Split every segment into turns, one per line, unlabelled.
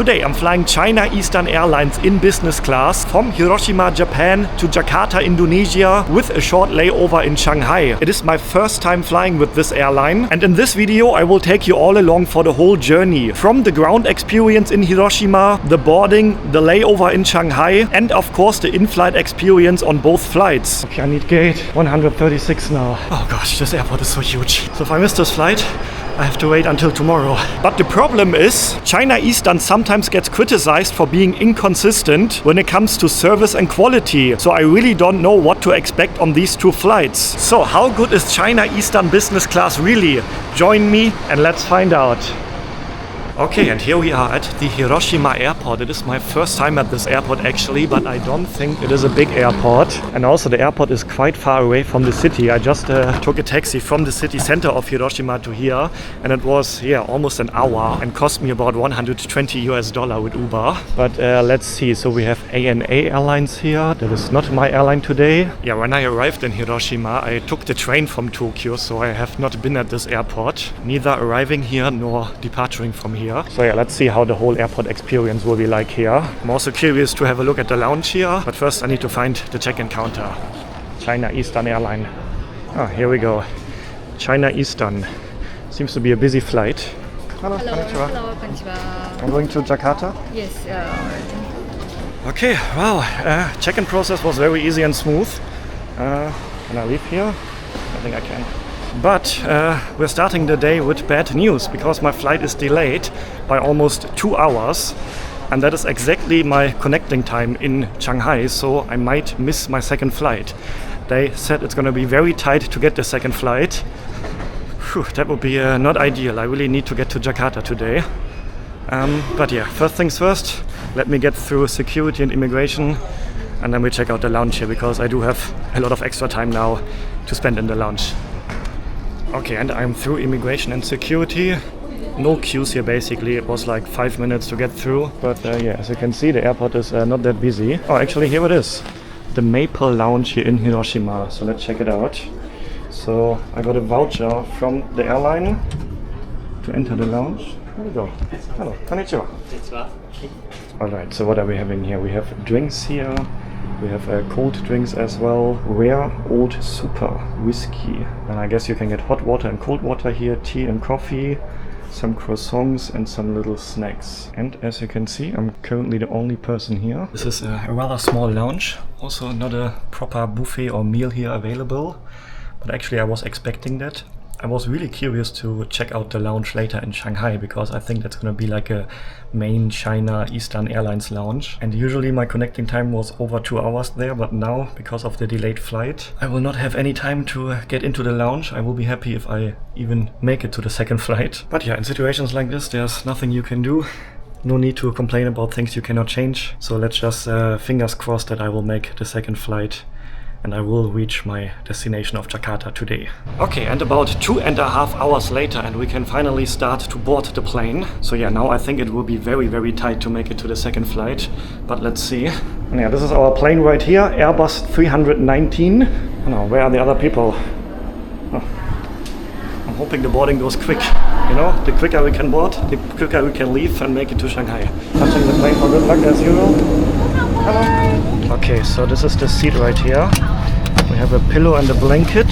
Today I'm flying China Eastern Airlines in business class from Hiroshima, Japan to Jakarta, Indonesia with a short layover in Shanghai. It is my first time flying with this airline, and in this video I will take you all along for the whole journey. From the ground experience in Hiroshima, the boarding, the layover in Shanghai, and of course the in-flight experience on both flights. Okay, I need gate 136 now. Oh gosh, this airport is so huge. So if I miss this flight, I have to wait until tomorrow. But the problem is, China Eastern sometimes gets criticized for being inconsistent when it comes to service and quality. So I really don't know what to expect on these two flights. So how good is China Eastern business class really? Join me and let's find out. Okay, and here we are at the Hiroshima airport. It is my first time at this airport actually, but I don't think it is a big airport. And also the airport is quite far away from the city. I just took a taxi from the city center of Hiroshima to here, and it was almost an hour and cost me about $120 with Uber. But let's see, so we have ANA Airlines here. That is not my airline today. Yeah, when I arrived in Hiroshima, I took the train from Tokyo, so I have not been at this airport, neither arriving here nor departing from here. So yeah, let's see how the whole airport experience will be like here. I'm also curious to have a look at the lounge here, but first I need to find the check-in counter. China Eastern Airline. Oh, here we go. China Eastern. Seems to be a busy flight. Hello, konnichiwa.
Hello, konnichiwa.
I'm going to Jakarta.
Yes.
Okay, wow. Check-in process was very easy and smooth. Can I leave here? I think I can. But we're starting the day with bad news because my flight is delayed by almost 2 hours, and that is exactly my connecting time in Shanghai, so I might miss my second flight. They said it's going to be very tight to get the second flight. Whew, that would be not ideal. I really need to get to Jakarta today. But yeah, first things first, let me get through security and immigration, and then we check out the lounge here because I do have a lot of extra time now to spend in the lounge. Okay, and I'm through immigration and security. No queues here basically. It was like 5 minutes to get through. But yeah, as you can see, the airport is not that busy. Oh, actually here it is. The Maple Lounge here in Hiroshima. So let's check it out. So I got a voucher from the airline to enter the lounge. Here we go. Hello, konnichiwa. Alright, so what are we having here? We have drinks here. We have cold drinks as well, rare old super whiskey. And I guess you can get hot water and cold water here, tea and coffee, some croissants and some little snacks. And as you can see, I'm currently the only person here. This is a rather small lounge, also not a proper buffet or meal here available. But actually I was expecting that. I was really curious to check out the lounge later in Shanghai because I think that's going to be like a main China Eastern Airlines lounge. And usually my connecting time was over 2 hours there, but now because of the delayed flight, I will not have any time to get into the lounge. I will be happy if I even make it to the second flight. But yeah, in situations like this, there's nothing you can do. No need to complain about things you cannot change. So let's just fingers crossed that I will make the second flight and I will reach my destination of Jakarta today. Okay, and about 2.5 hours later and we can finally start to board the plane. So yeah, now I think it will be very, very tight to make it to the second flight, but let's see. And yeah, this is our plane right here, Airbus 319. Oh no, where are the other people? Oh. I'm hoping the boarding goes quick. You know, the quicker we can board, the quicker we can leave and make it to Shanghai. Touching the plane for good luck as usual. Hello. Okay, so this is the seat right here. We have a pillow and a blanket.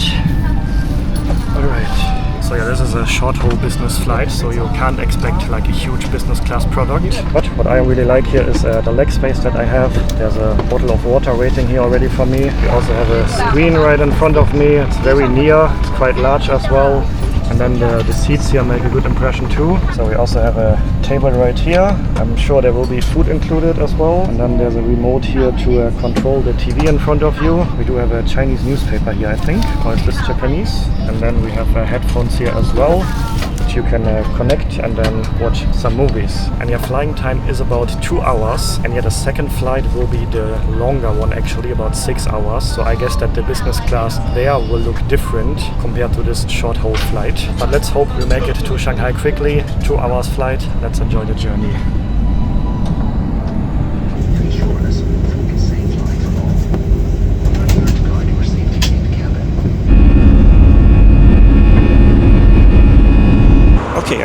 Alright. So yeah, this is a short-haul business flight, so you can't expect like a huge business class product. But what I really like here is the leg space that I have. There's a bottle of water waiting here already for me. We also have a screen right in front of me. It's very near, it's quite large as well. And then the seats here make a good impression too. So we also have a table right here. I'm sure there will be food included as well. And then there's a remote here to control the TV in front of you. We do have a Chinese newspaper here, I think, or is this Japanese? And then we have headphones here as well, which you can connect and then watch some movies. And your flying time is about 2 hours, and yet the second flight will be the longer one, actually about 6 hours. So I guess that the business class there will look different compared to this short haul flight. But let's hope we make it to Shanghai quickly. 2 hours flight. Let's enjoy the journey.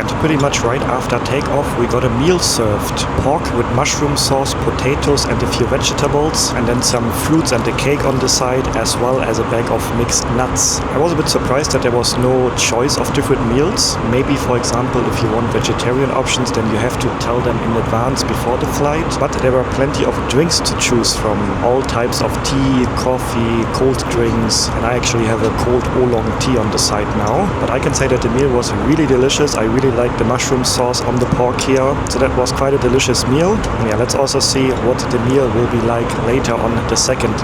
and pretty much right after takeoff we got a meal served. Pork with mushroom sauce, potatoes and a few vegetables, and then some fruits and a cake on the side, as well as a bag of mixed nuts. I was a bit surprised that there was no choice of different meals. Maybe, for example, if you want vegetarian options, then you have to tell them in advance before the flight. But there were plenty of drinks to choose from. All types of tea, coffee, cold drinks, and I actually have a cold oolong tea on the side now. But I can say that the meal was really delicious. I really liked the mushroom sauce on the pork here. So that was quite a delicious meal. And yeah, let's also see what the meal will be like later on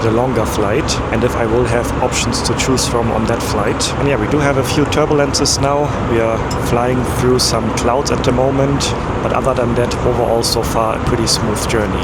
the longer flight, and if I will have options to choose from on that flight. And yeah, we do have a few turbulences now. We are flying through some clouds at the moment, but other than that, overall so far a pretty smooth journey.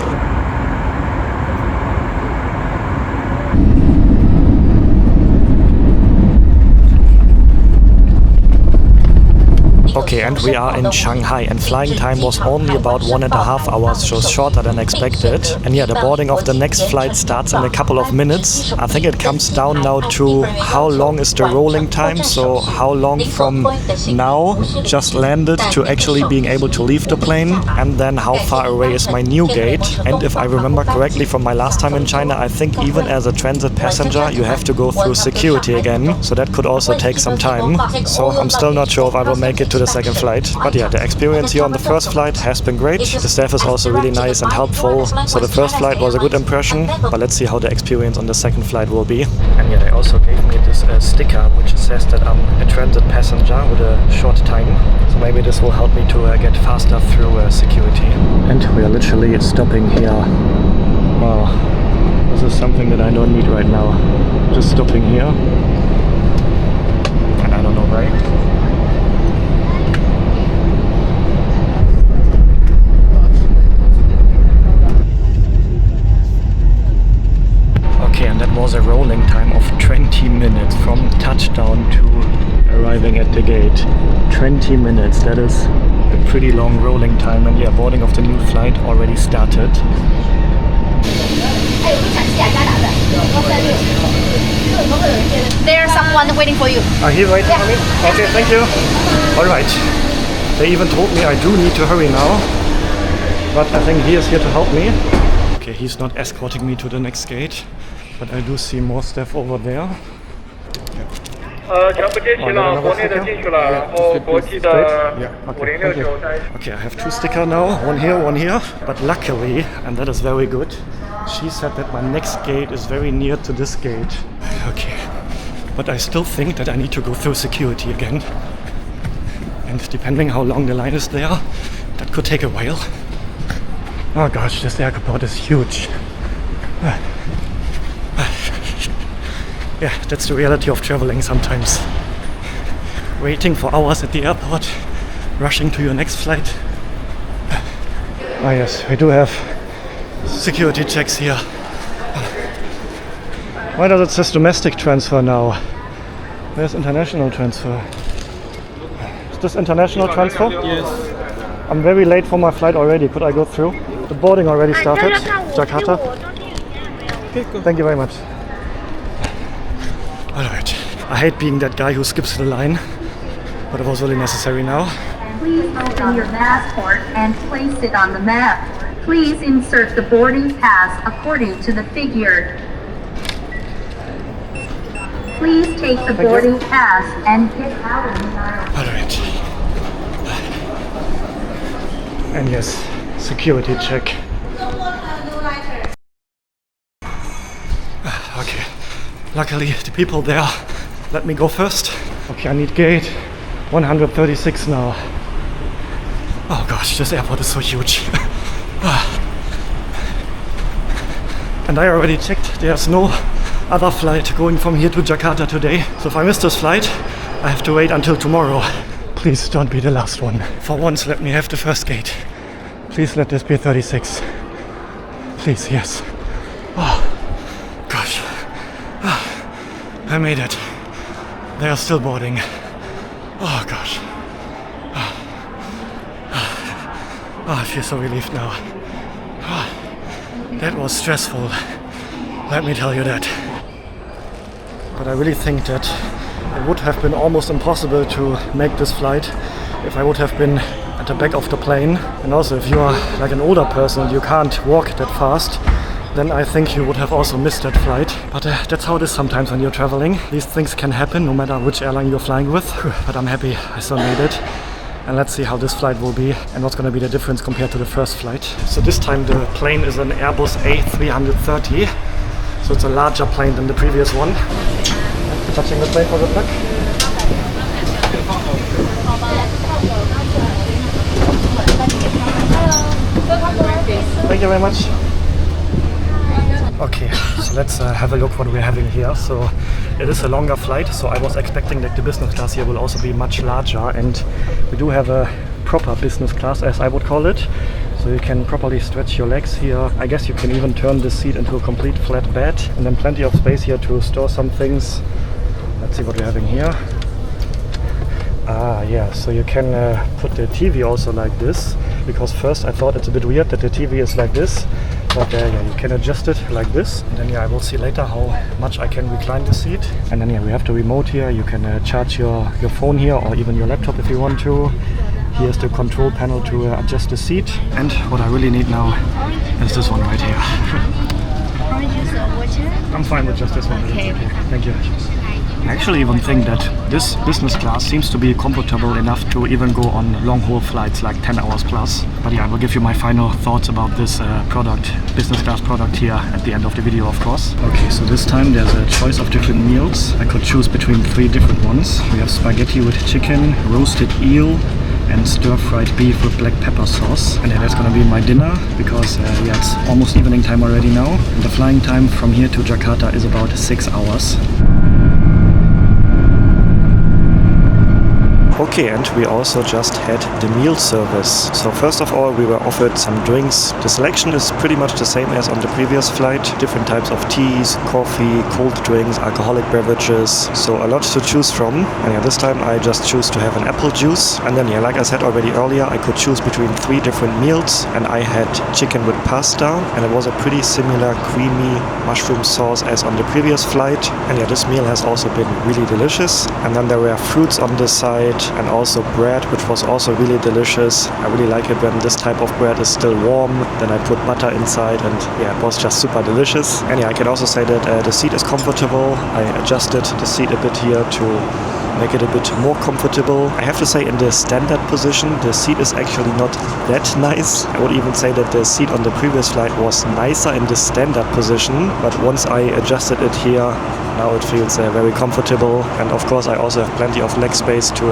Okay, and we are in Shanghai, and flying time was only about 1.5 hours, so shorter than expected. And yeah, the boarding of the next flight starts in a couple of minutes. I think it comes down now to how long is the rolling time, so how long from now just landed to actually being able to leave the plane, and then how far away is my new gate. And if I remember correctly from my last time in China, I think even as a transit passenger you have to go through security again, so that could also take some time. So I'm still not sure if I will make it to the second flight. But yeah, the experience here on the first flight has been great. The staff is also really nice and helpful. So the first flight was a good impression, but let's see how the experience on the second flight will be. And yeah, they also gave me this sticker which says that I'm a transit passenger with a short time. So maybe this will help me to get faster through security. And we are literally stopping here. Wow, this is something that I don't need right now. Just stopping here. And I don't know why. Okay, and that was a rolling time of 20 minutes from touchdown to arriving at the gate. 20 minutes, that is a pretty long rolling time, and yeah, boarding of the new flight already started.
There's someone waiting for you.
Are you waiting for me? Okay, thank you. Alright, they even told me I do need to hurry now, but I think he is here to help me. Okay, he's not escorting me to the next gate, but I do see more staff over there. Okay, I have 2 stickers now, one here, but luckily, and that is very good, she said that my next gate is very near to this gate. Okay, but I still think that I need to go through security again. And depending how long the line is there, that could take a while. Oh gosh, this airport is huge. Yeah, that's the reality of traveling sometimes. Waiting for hours at the airport, rushing to your next flight. Ah yes, we do have security checks here. Why does it say domestic transfer now? Where's international transfer? Is this international transfer?
Yes.
I'm very late for my flight already. Could I go through? The boarding already started. Jakarta. Thank you very much. Alright. I hate being that guy who skips the line, but it was really necessary now.
Please open your passport and place it on the map. Please insert the boarding pass according to the figure. Please take the boarding pass and get out of the aisle.
Alright. And yes, security check. Okay. Luckily, the people there let me go first. Okay, I need gate 136 now. Oh gosh, this airport is so huge. And I already checked, there's no other flight going from here to Jakarta today. So if I miss this flight, I have to wait until tomorrow. Please don't be the last one. For once, let me have the first gate. Please let this be 36. Please, yes. Oh, gosh. I made it. They are still boarding. Oh, gosh. I feel so relieved now. That was stressful. Let me tell you that. But I really think that it would have been almost impossible to make this flight if I would have been at the back of the plane. And also if you are like an older person and you can't walk that fast, then I think you would have also missed that flight. But that's how it is sometimes when you're traveling. These things can happen no matter which airline you're flying with. But I'm happy I still made it. And let's see how this flight will be and what's going to be the difference compared to the first flight. So this time the plane is an Airbus A330. So it's a larger plane than the previous one. Touching the plane for the plug. Thank you very much. Okay, so let's have a look what we're having here. So it is a longer flight, so I was expecting that the business class here will also be much larger, and we do have a proper business class, as I would call it. So you can properly stretch your legs here. I guess you can even turn this seat into a complete flat bed, and then plenty of space here to store some things. Let's see what we're having here. Ah, yeah, so you can put the TV also like this, because first I thought it's a bit weird that the TV is like this, but yeah, you can adjust it like this. And then yeah, I will see later how much I can recline the seat. And then yeah, we have the remote here. You can charge your phone here, or even your laptop if you want to. Here's the control panel to adjust the seat. And what I really need now is this one right here.
Orange juice or water?
I'm fine with just this one.
Okay.
Thank you. I actually even think that this business class seems to be comfortable enough to even go on long-haul flights like 10 hours plus. But yeah, I will give you my final thoughts about this business class product here at the end of the video, of course. Okay, so this time there's a choice of different meals. I could choose between 3 different ones. We have spaghetti with chicken, roasted eel, and stir-fried beef with black pepper sauce. And yeah, that's gonna be my dinner, because yeah, it's almost evening time already now. And the flying time from here to Jakarta is about 6 hours. Okay, and we also just had the meal service. So first of all, we were offered some drinks. The selection is pretty much the same as on the previous flight. Different types of teas, coffee, cold drinks, alcoholic beverages. So a lot to choose from. And yeah, this time I just choose to have an apple juice. And then yeah, like I said already earlier, I could choose between 3 different meals. And I had chicken with pasta. And it was a pretty similar creamy mushroom sauce as on the previous flight. And yeah, this meal has also been really delicious. And then there were fruits on the side, and also bread, which was also really delicious. I really like it when this type of bread is still warm. Then I put butter inside, and yeah, it was just super delicious. And yeah, I can also say that the seat is comfortable. I adjusted the seat a bit here to make it a bit more comfortable. I have to say, in the standard position, the seat is actually not that nice. I would even say that the seat on the previous flight was nicer in the standard position, but once I adjusted it here, now it feels very comfortable. And of course I also have plenty of leg space to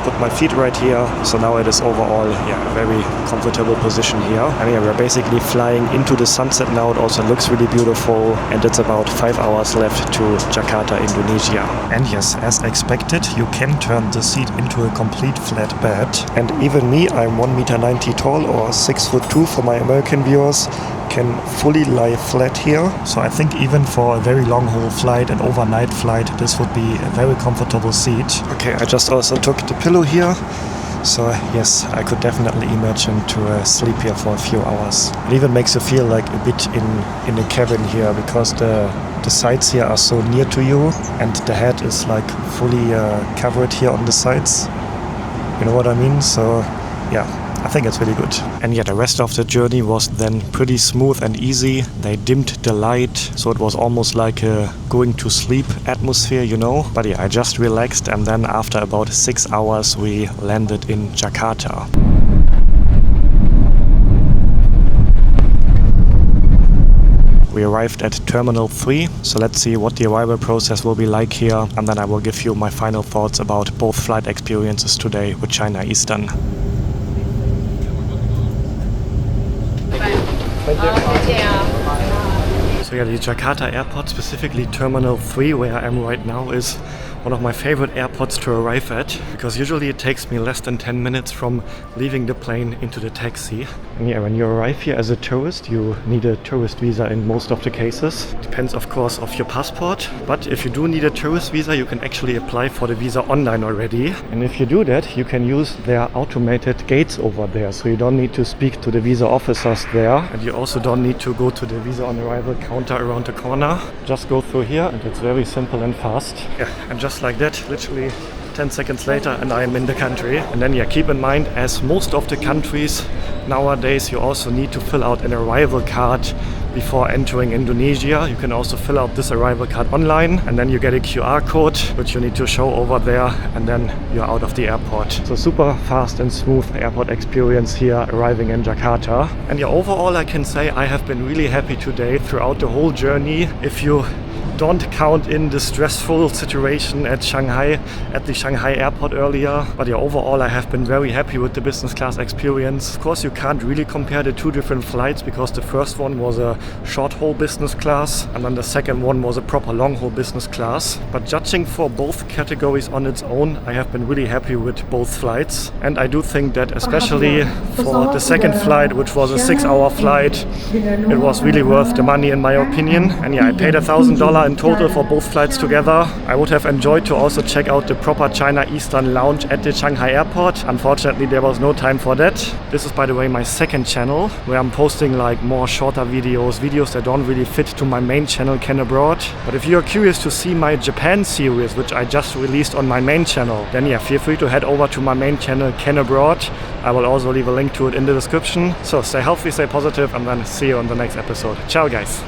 put my feet right here. So now it is overall a very comfortable position here. And yeah, we're basically flying into the sunset now. It also looks really beautiful, and it's about 5 hours left to Jakarta, Indonesia. And yes, as expected, you can turn the seat into a complete flat bed. And even me, I'm 1.90 meters tall, or 6'2" for my American viewers, can fully lie flat here. So I think even for a very long haul flight, an overnight flight, this would be a very comfortable seat. Okay, I just also took the pillow here. So yes, I could definitely imagine to sleep here for a few hours. It even makes you feel like a bit in a cabin here, because the sides here are so near to you, and the head is like fully covered here on the sides. You know what I mean? So yeah, I think it's really good. And yeah, the rest of the journey was then pretty smooth and easy. They dimmed the light, so it was almost like a going to sleep atmosphere, you know. But yeah, I just relaxed, and then after about 6 hours we landed in Jakarta. We arrived at Terminal 3, so let's see what the arrival process will be like here, and then I will give you my final thoughts about both flight experiences today with China Eastern. So yeah, the Jakarta airport, specifically Terminal 3, where I am right now, is one of my favorite airports to arrive at, because usually it takes me less than 10 minutes from leaving the plane into the taxi. And yeah, when you arrive here as a tourist, you need a tourist visa in most of the cases. Depends, of course, of your passport. But if you do need a tourist visa, you can actually apply for the visa online already. And if you do that, you can use their automated gates over there. So you don't need to speak to the visa officers there. And you also don't need to go to the visa on arrival counter around the corner. Just go through here, and it's very simple and fast. Yeah, and just like that, literally 10 seconds later and I am in the country. And then yeah, keep in mind, as most of the countries nowadays, you also need to fill out an arrival card before entering Indonesia. You can also fill out this arrival card online, and then you get a QR code which you need to show over there, and then you're out of the airport. So super fast and smooth airport experience here arriving in Jakarta. And yeah, overall I can say I have been really happy today throughout the whole journey. If you don't count in the stressful situation at Shanghai, at the Shanghai airport earlier. But yeah, overall I have been very happy with the business class experience. Of course, you can't really compare the two different flights because the first one was a short haul business class and then the second one was a proper long haul business class. But judging for both categories on its own, I have been really happy with both flights. And I do think that especially for the second flight, which was a 6-hour flight, it was really worth the money in my opinion. And yeah, I paid $1,000 in total for both flights together. I would have enjoyed to also check out the proper China Eastern lounge at the Shanghai airport. Unfortunately, there was no time for that. This is, by the way, my second channel where I'm posting like more shorter videos that don't really fit to my main channel, Ken Abroad. But if you're curious to see my Japan series, which I just released on my main channel, then yeah, feel free to head over to my main channel, Ken Abroad. I will also leave a link to it in the description. So stay healthy, stay positive, and then see you on the next episode. Ciao, guys.